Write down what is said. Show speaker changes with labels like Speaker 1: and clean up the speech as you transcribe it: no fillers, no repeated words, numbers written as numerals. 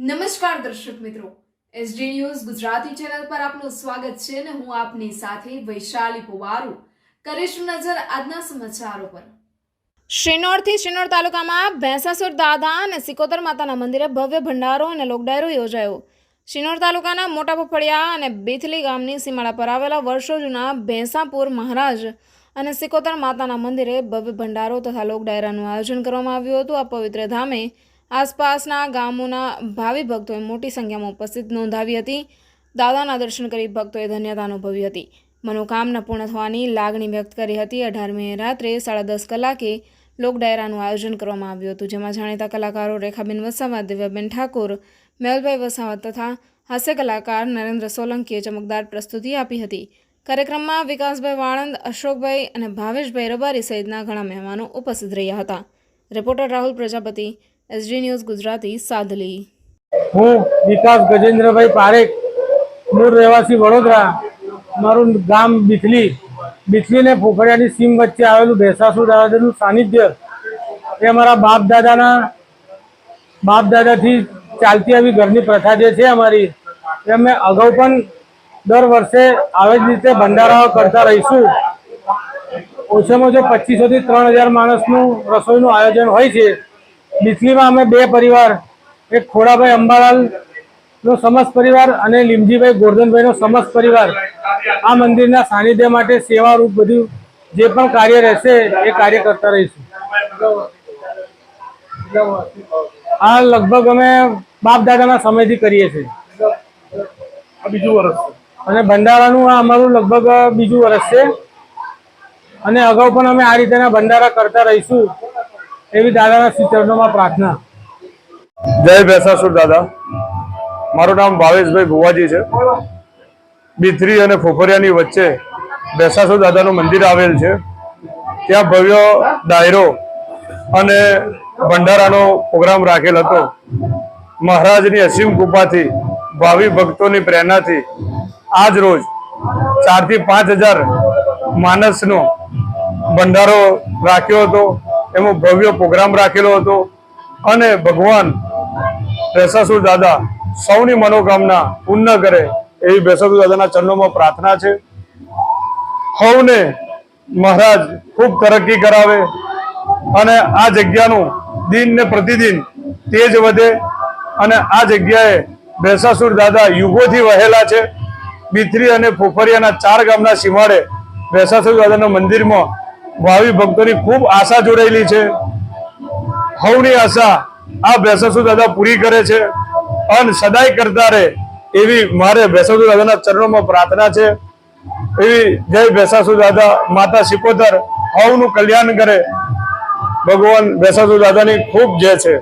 Speaker 1: નમસ્કાર દર્શક મિત્રો, એસડી ન્યૂઝ ગુજરાતી ચેનલ પર આપનું સ્વાગત છે અને હું આપની સાથે વૈશાલી પોવારુ કરીશું નજર આજના સમાચારો પર। શિનોરથી શિનોર તાલુકામાં ભેંસાસુર દાદા અને સિકોતર માતાના મંદિરે ભવ્ય ભંડારો અને લોકડાયરો યોજાયો। શિનોર તાલુકાના મોટા પફળિયા અને બેથલી ગામની સીમાડા પર આવેલા વર્ષો જૂના ભેંસાપુર મહારાજ અને સિકોતર માતાના મંદિરે ભવ્ય ભંડારો તથા લોકડાયરાનું આયોજન કરવામાં આવ્યું હતું। આ પવિત્ર ધામે આસપાસના ગામોના ભાવિ ભક્તોએ મોટી સંખ્યામાં ઉપસ્થિત નોંધાવી હતી। દાદાના દર્શન કરી ભક્તોએ ધન્યતા અનુભવી હતી, મનોકામના પૂર્ણ થવાની લાગણી વ્યક્ત કરી હતી। 18મી રાત્રે 10:30 કલાકે લોકડાયરાનું આયોજન કરવામાં આવ્યું હતું, જેમાં જાણીતા કલાકારો રેખાબેન વસાવા, દિવ્યાબેન ઠાકોર, મેહુલભાઈ વસાવા તથા હાસ્ય કલાકાર નરેન્દ્ર સોલંકીએ ચમકદાર પ્રસ્તુતિ આપી હતી। કાર્યક્રમમાં વિકાસભાઈ વાળંદ, અશોકભાઈ અને ભાવેશભાઈ રબારી સહિતના ઘણા મહેમાનો ઉપસ્થિત રહ્યા હતા। Reporter Rahul Prajapati, SD news Gujarati, Sadli.
Speaker 2: હું વિકાસ ગજેન્દ્રભાઈ પારેખ, મૂળ રહેવાસી વડોદરા, મારું ગામ બીથલી ને ફોફળિયાની સીમ વચ્ચે આવેલું ભેંસાસુર દાદાનું સાનિધ્ય એ અમારા બાપ દાદાથી ચાલતી આવી ઘરની પ્રથા જે છે અમારી, એ અમે અગાઉ પણ દર વર્ષે આવી જ રીતે ભંડારાઓ કરતા રહીશું। ઓછામાં ઓછો 2500 થી 3000 માણસનું રસોઈનું આયોજન હોય છે। બીથલીમાં અમે બે પરિવાર, એક ખોડાભાઈ અંબાલાલનો સમસ્ત પરિવાર અને લીમજીભાઈ ગોરધનભાઈનો સમસ્ત પરિવાર આ મંદિરના સાનિધ્ય માટે સેવારૂપ બધું જે પણ કાર્ય રહેશે એ કાર્ય કરતા રહીશું। આ લગભગ અમે બાપ દાદાના સમયથી કરીએ છીએ, બીજું વર્ષ અને ભંડારાનું આ અમારું લગભગ બીજું વર્ષ છે અને અગાઉ પણ અમે આ રીતેના ભંડારા કરતા રહીશું એવી દાદાના શ્રી ચરણોમાં પ્રાર્થના।
Speaker 3: જય ભેંસાસુર દાદા। મારું નામ ભાવેશભાઈ ભુવાજી છે। બીથરી અને ફોફરિયાની વચ્ચે ભેંસાસુર દાદાનું મંદિર આવેલ છે। ત્યાં ભવ્ય ડાયરો અને ભંડારાનો પ્રોગ્રામ રાખેલ હતો। મહારાજની અસીમ કૃપાથી, ભાવિ ભક્તોની પ્રેરણાથી આજ રોજ 4 થી 5000 માણસનો ભંડારો રાખ્યો હતો। એમાં ભવ્ય પ્રોગ્રામ રાખેલો હતો અને ભગવાન ભેંસાસુર દાદા સૌની મનોકામના પૂર્ણ કરે એવી ભેંસાસુર દાદાના ચરણોમાં પ્રાર્થના છે। સૌને મહારાજ ખૂબ તરક્કી કરાવે અને આ જગ્યાનું દિન ને પ્રતિદિન તેજ વધે અને આ જગ્યાએ ભેંસાસુર દાદા યુગોથી વહેલા છે। બીથરી અને ફોફરિયાના 4 ગામના સીમાડે ભેંસાસુર દાદાના મંદિરમાં ભાવિ ભક્તોની ખૂબ આશા જોડાયેલી છે। સૌની આશા આ ભેંસાસુર દાદા પૂરી કરે છે અને સદાય કરતા રહે એવી મારે ભેંસાસુર દાદાના ચરણોમાં પ્રાર્થના છે। એવી જય ભેંસાસુર દાદા, માતા સિકોતર સૌનું કલ્યાણ કરે। ભગવાન ભેંસાસુર દાદાની ખૂબ જય છે।